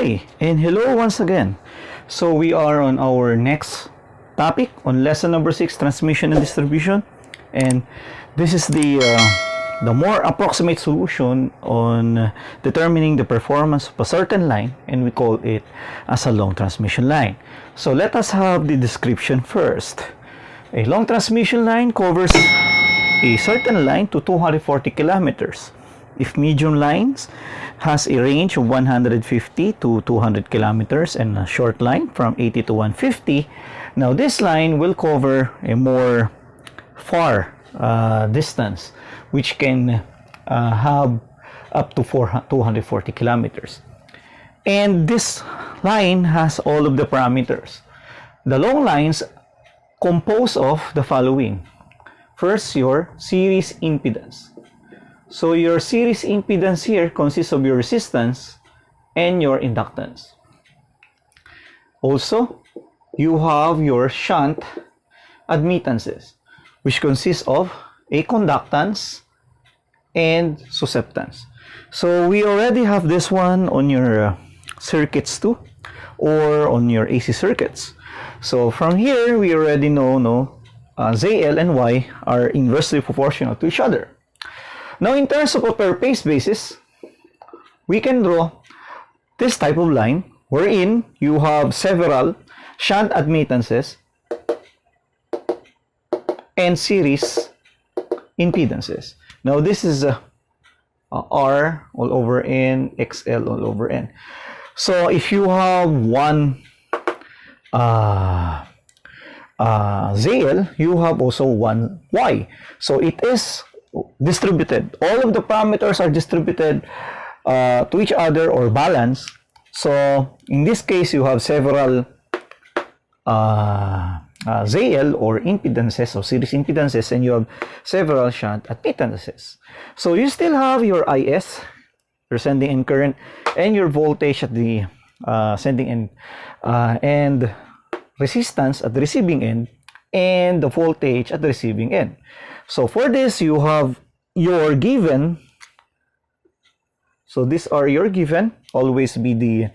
Hi, and hello once again. So we are on our next topic on lesson number 6, transmission and distribution, and this is the more approximate solution on determining the performance of a certain line, and we call it as a long transmission line. So let us have the description first. A long transmission line covers a certain line to 240 kilometers. If medium lines has a range of 150 to 200 kilometers and a short line from 80 to 150, now this line will cover a more far distance, which can have up to 240 kilometers. And this line has all of the parameters. The long lines compose of the following. First, your series impedance. So your series impedance here consists of your resistance and your inductance. Also, you have your shunt admittances, which consists of a conductance and susceptance. So we already have this one on your circuits too, or on your AC circuits. So from here, we already know ZL and Y are inversely proportional to each other. Now, in terms of a per phase basis, we can draw this type of line wherein you have several shunt admittances and series impedances. Now, this is R all over N, XL all over N. So, if you have one ZL, you have also one Y. So, it is distributed. All of the parameters are distributed to each other or balanced. So in this case, you have several ZL or impedances or series impedances, and you have several shunt admittances. So you still have your IS, your sending end current, and your voltage at the sending end, and resistance at the receiving end, and the voltage at the receiving end. So for this, you have your given. So these are your given. Always be the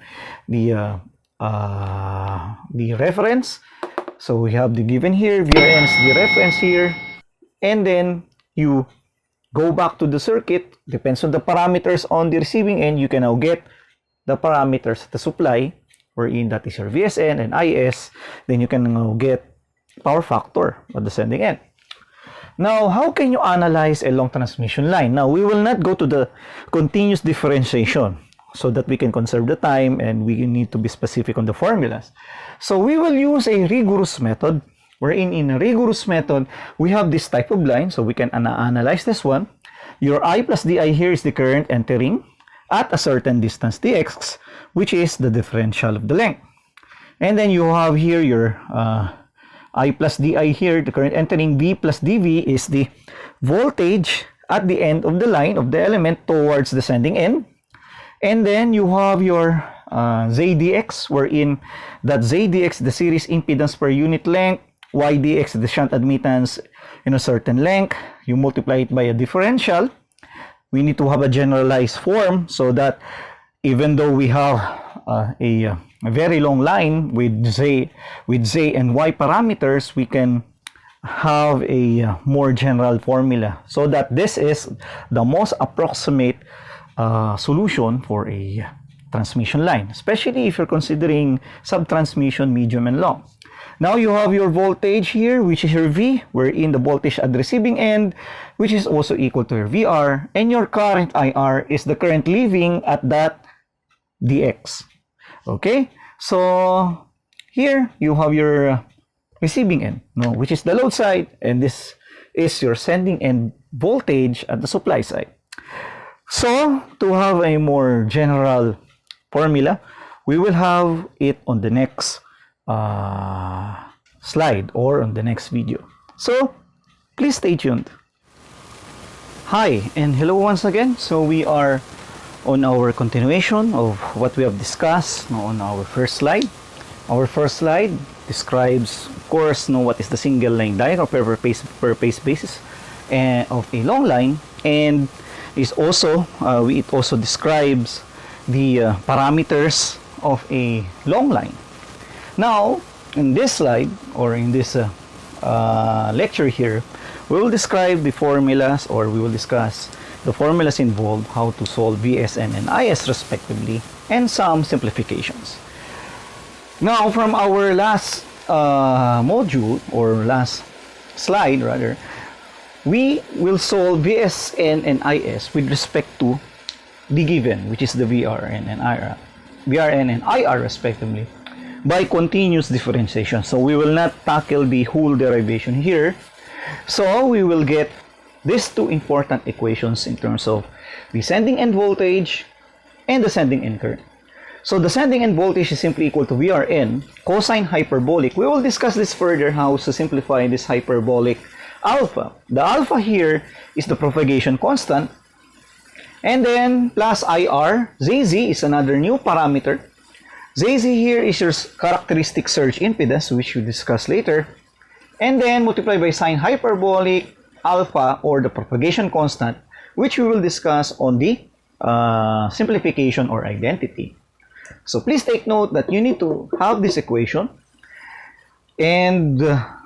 reference. So we have the given here, VRN is the reference here, and then you go back to the circuit. Depends on the parameters on the receiving end. You can now get the parameters at the supply, wherein that is your VSN and IS. Then you can now get power factor at the sending end. Now, how can you analyze a long transmission line? Now, we will not go to the continuous differentiation so that we can conserve the time and we need to be specific on the formulas. So, we will use a rigorous method, wherein in a rigorous method, we have this type of line. So, we can analyze this one. Your I plus DI here is the current entering at a certain distance dx, which is the differential of the length. And then you have here your I plus DI here, the current entering. V plus DV is the voltage at the end of the line of the element towards the sending end. And then you have your ZDX, wherein that ZDX, the series impedance per unit length, YDX, the shunt admittance in a certain length. You multiply it by a differential. We need to have a generalized form so that even though we have a very long line with Z and Y parameters, we can have a more general formula so that this is the most approximate solution for a transmission line, especially if you're considering sub-transmission, medium, and long. Now you have your voltage here, which is your V, wherein the voltage at the receiving end, which is also equal to your VR, and your current IR is the current leaving at that dx. Okay, so here you have your receiving end, which is the load side, and this is your sending end voltage at the supply side. So to have a more general formula, we will have it on the next slide or on the next video. So please stay tuned. Hi and hello once again. So we are on our continuation of what we have discussed on our first slide. Our first slide describes, of course, what is the single line diagram per phase basis of a long line, and is also it also describes the parameters of a long line. Now, in this slide, or in this lecture here, we will describe the formulas, or we will discuss the formulas involved, how to solve VSN and IS respectively, and some simplifications. Now, from our last module, or last slide rather, we will solve VSN and IS with respect to the given, which is the VRN and IR respectively, by continuous differentiation. So we will not tackle the whole derivation here. So we will get these two important equations in terms of the sending end voltage and the sending end current. So the sending end voltage is simply equal to VRN cosine hyperbolic. We will discuss this further, how to simplify this hyperbolic alpha. The alpha here is the propagation constant, and then plus IR. ZZ is another new parameter. ZZ here is your characteristic surge impedance, which we discuss later, and then multiply by sine hyperbolic alpha, or the propagation constant, which we will discuss on the simplification or identity. So please take note that you need to have this equation, and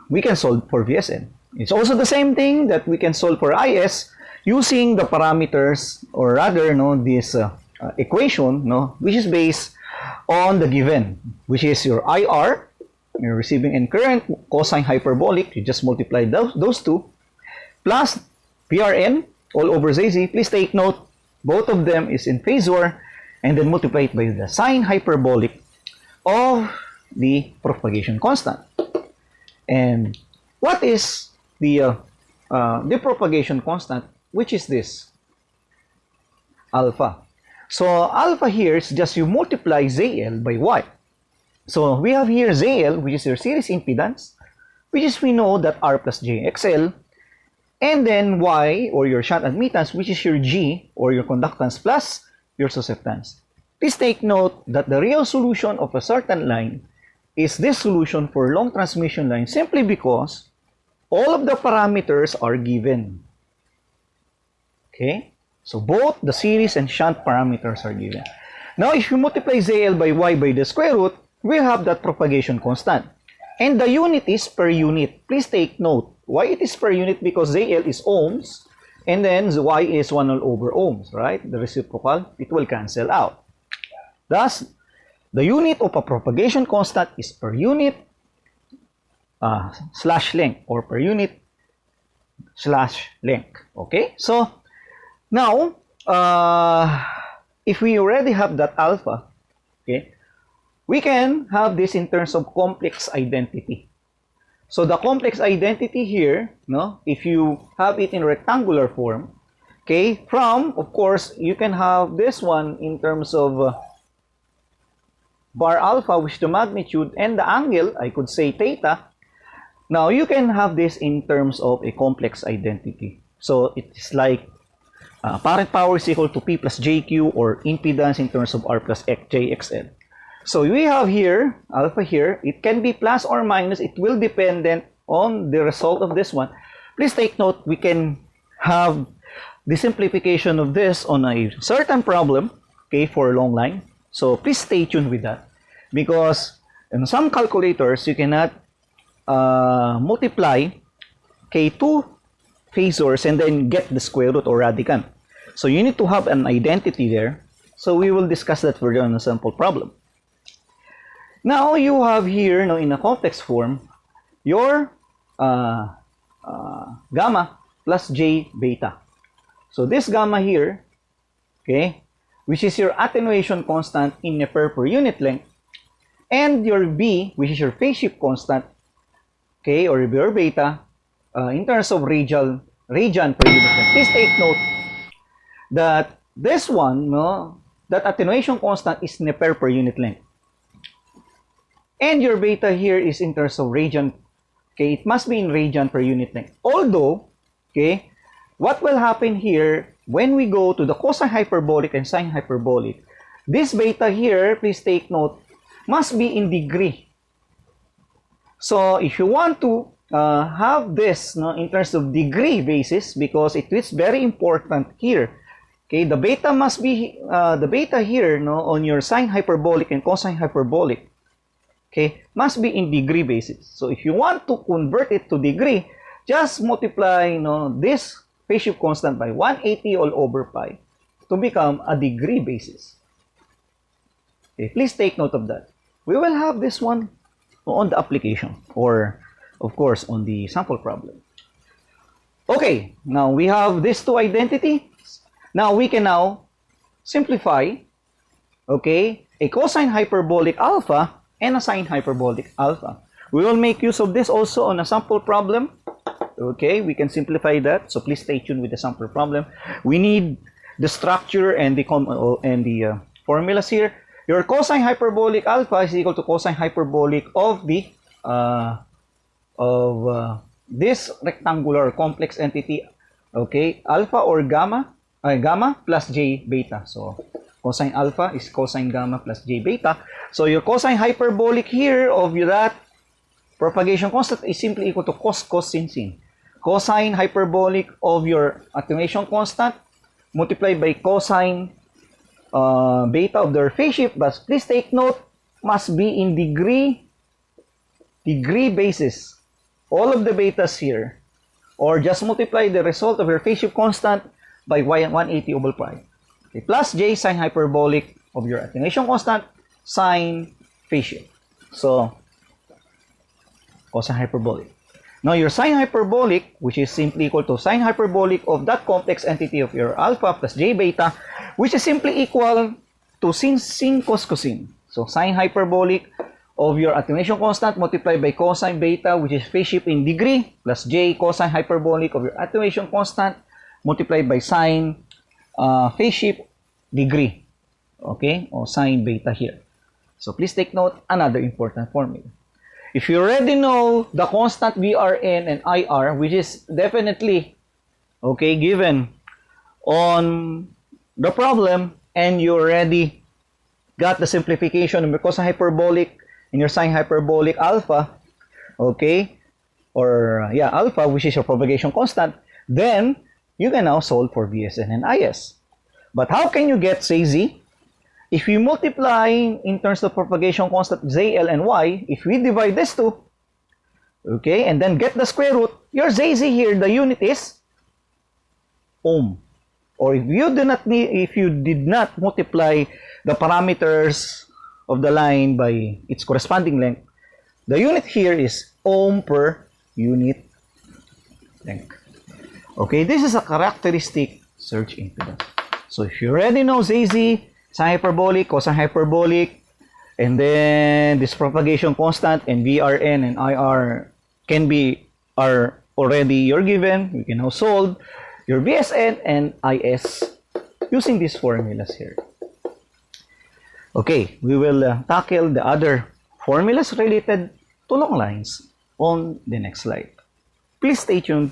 we can solve for VSN. It's also the same thing that we can solve for IS using the parameters, or rather, this equation, which is based on the given, which is your IR, your receiving end current, cosine hyperbolic. You just multiply those two, plus PRN all over ZZ. Please take note, both of them is in phasor, and then multiply it by the sine hyperbolic of the propagation constant. And what is the propagation constant, which is this alpha? So alpha here is just you multiply ZL by Y. So we have here ZL, which is your series impedance, which is, we know that R plus JXL, and then Y, or your shunt admittance, which is your G, or your conductance, plus your susceptance. Please take note that the real solution of a certain line is this solution for long transmission line, simply because all of the parameters are given. Okay? So both the series and shunt parameters are given. Now, if you multiply ZL by Y by the square root, we have that propagation constant. And the unit is per unit. Please take note. Why it is per unit? Because ZL is ohms, and then Y is 1 all over ohms, right? The reciprocal, it will cancel out. Thus, the unit of a propagation constant is per unit slash length, or per unit slash length. Okay? So, now, if we already have that alpha, okay, we can have this in terms of complex identity. So the complex identity here, if you have it in rectangular form, okay, of course, you can have this one in terms of bar alpha, which is the magnitude, and the angle, I could say theta. Now, you can have this in terms of a complex identity. So it's like apparent power is equal to P plus JQ, or impedance in terms of R plus JXL. So we have here, alpha here, it can be plus or minus, it will depend on the result of this one. Please take note, we can have the simplification of this on a certain problem, okay, for a long line. So please stay tuned with that, because in some calculators, you cannot multiply, okay, two phasors and then get the square root or radicand. So you need to have an identity there. So we will discuss that further on a sample problem. Now you have here, in a complex form, your gamma plus J beta. So this gamma here, okay, which is your attenuation constant in a per unit length, and your B, which is your phase shift constant, okay, or your beta, in terms of radian per unit length. Please take note that this one, that attenuation constant is in a per unit length. And your beta here is in terms of radian, okay, it must be in radian per unit length. Although, okay, what will happen here, when we go to the cosine hyperbolic and sine hyperbolic, this beta here, please take note, must be in degree. So if you want to have this in terms of degree basis, because it is very important here Okay, the beta must be, the beta here, no, on your sine hyperbolic and cosine hyperbolic, okay, must be in degree basis. So if you want to convert it to degree, just multiply, this phase shift constant by 180 all over pi to become a degree basis. Okay, please take note of that. We will have this one on the application, or of course on the sample problem. Okay, now we have these two identities. Now we can now simplify, okay, a cosine hyperbolic alpha and a sine hyperbolic alpha. We will make use of this also on a sample problem. Okay, we can simplify that. So please stay tuned with the sample problem. We need the structure and the formulas here. Your cosine hyperbolic alpha is equal to cosine hyperbolic of the this rectangular complex entity. Okay, alpha or gamma plus j beta. So cosine alpha is cosine gamma plus j beta. So your cosine hyperbolic here of that propagation constant is simply equal to cos sin sin. Cosine hyperbolic of your attenuation constant multiplied by cosine beta of their phase shift, but please take note, must be in degree basis. All of the betas here, or just multiply the result of your phase shift constant by 180 over pi. Okay, plus j sine hyperbolic of your attenuation constant sine phase shift. So cosine hyperbolic. Now your sine hyperbolic, which is simply equal to sine hyperbolic of that complex entity of your alpha plus j beta, which is simply equal to sin cos cosine. So sine hyperbolic of your attenuation constant multiplied by cosine beta, which is phase shift in degree, plus j cosine hyperbolic of your attenuation constant multiplied by sine phase shift degree. Okay, or sine beta here. So please take note, another important formula. If you already know the constant VRN and IR, which is definitely, okay, given on the problem, and you already got the simplification of your cosine hyperbolic and your sine hyperbolic alpha, okay, or alpha, which is your propagation constant, then you can now solve for VSN and IS. But how can you get, say, Z? If we multiply in terms of propagation constant ZL and Y, if we divide this two, okay, and then get the square root, your ZZ here, the unit is ohm. Or if you did not multiply the parameters of the line by its corresponding length, the unit here is ohm per unit length. Okay, this is a characteristic surge impedance. So if you already know ZZ, sine hyperbolic, cosine hyperbolic, and then this propagation constant and VRN and IR are already your given, you can now solve your VSN and IS using these formulas here. Okay, we will tackle the other formulas related to long lines on the next slide. Please stay tuned.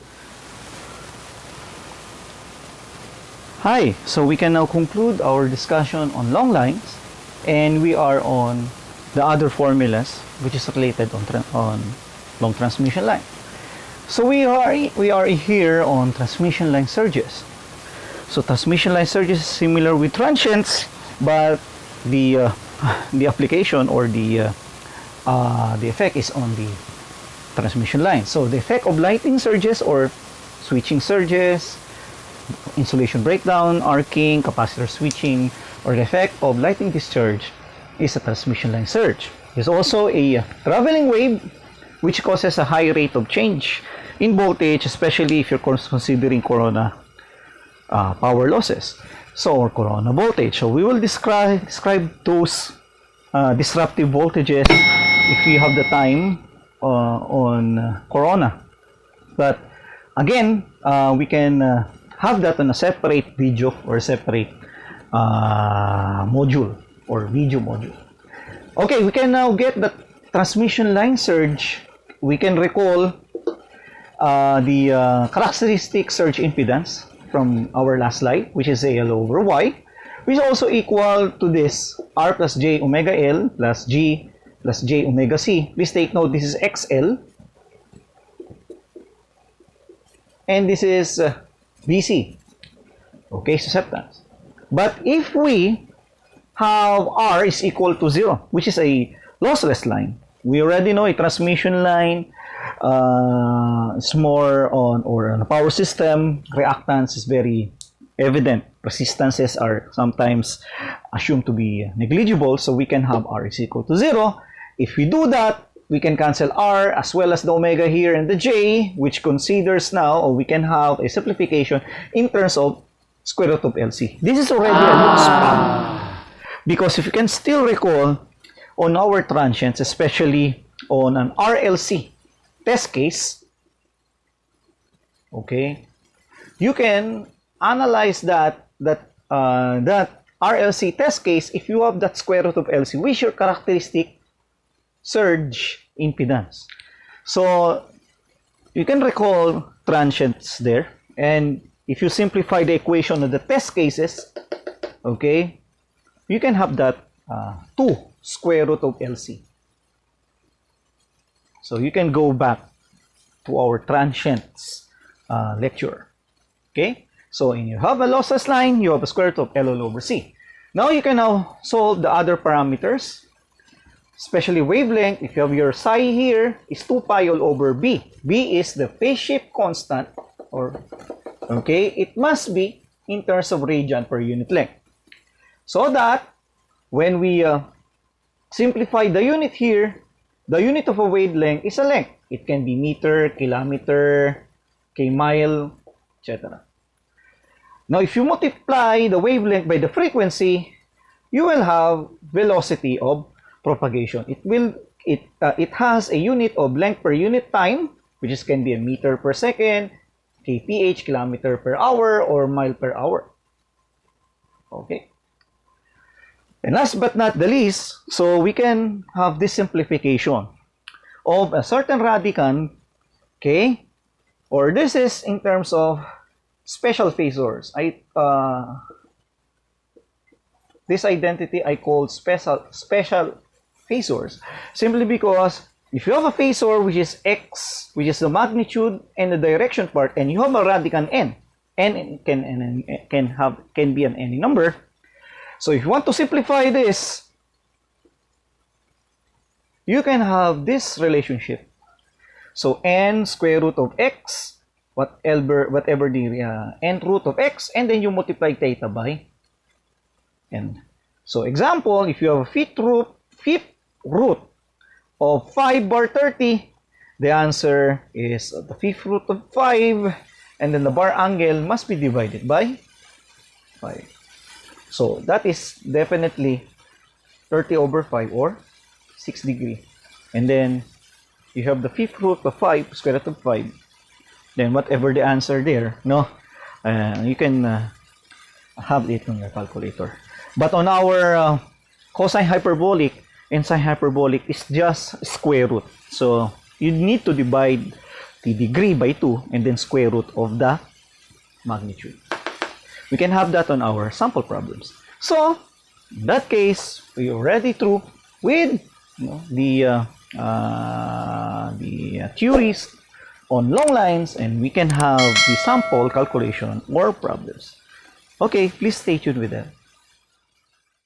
Hi, so we can now conclude our discussion on long lines, and we are on the other formulas which is related on long transmission line. So we are here on transmission line surges. So transmission line surges is similar with transients, but the application or the effect is on the transmission line. So the effect of lighting surges or switching surges, insulation breakdown, arcing, capacitor switching, or the effect of lighting discharge is a transmission line surge. There's also a traveling wave which causes a high rate of change in voltage, especially if you're considering corona power losses, or corona voltage. So we will describe those disruptive voltages if we have the time on corona. But again, we can have that on a separate video or separate module or video module. Okay, we can now get the transmission line surge. We can recall the characteristic surge impedance from our last slide, which is AL over Y, which is also equal to this R plus J omega L plus G plus J omega C. Please take note, this is XL and this is BC. Okay, susceptance. But if we have R is equal to 0, which is a lossless line, we already know a transmission line is more on, or on a power system, reactance is very evident. Resistances are sometimes assumed to be negligible, so we can have R is equal to 0. If we do that, we can cancel R as well as the omega here and the J, which considers now, or we can have a simplification in terms of square root of LC. This is already a look spot. Because if you can still recall, on our transients, especially on an RLC test case, okay, you can analyze that RLC test case if you have that square root of LC, which is your characteristic surge impedance. So you can recall transients there, and if you simplify the equation of the test cases, okay, you can have that 2 square root of LC. So you can go back to our transients lecture. Okay, so when you have a lossless line, you have a square root of L all over C. Now you can now solve the other parameters, especially wavelength. If you have your psi here is 2 pi all over B. B is the phase shift constant, or okay, it must be in terms of radian per unit length. So that when we simplify the unit here, the unit of a wavelength is a length. It can be meter, kilometer, k-mile, etc. Now, if you multiply the wavelength by the frequency, you will have velocity of propagation. It has a unit of length per unit time, which can be a meter per second, kph, kilometer per hour, or mile per hour. Okay. And last but not the least, so we can have this simplification of a certain radicand, okay, or this is in terms of special phasors. This identity I call special phasors, simply because if you have a phasor which is x, which is the magnitude and the direction part, and you have a radicand n can be an any number. So if you want to simplify this, you can have this relationship. So n square root of x, whatever the n root of x, and then you multiply theta by n. So example, if you have a fifth root of 5 bar 30, the answer is the fifth root of 5, and then the bar angle must be divided by 5. So that is definitely 30 over 5 or 6 degree. And then you have the fifth root of 5, square root of 5. Then whatever the answer there, no, you can have it on your calculator. But on our cosine hyperbolic and sine hyperbolic is just square root. So you need to divide the degree by 2 and then square root of the magnitude. We can have that on our sample problems. So, in that case, we are already through with the theories on long lines, and we can have the sample calculation or problems. Okay, please stay tuned with that.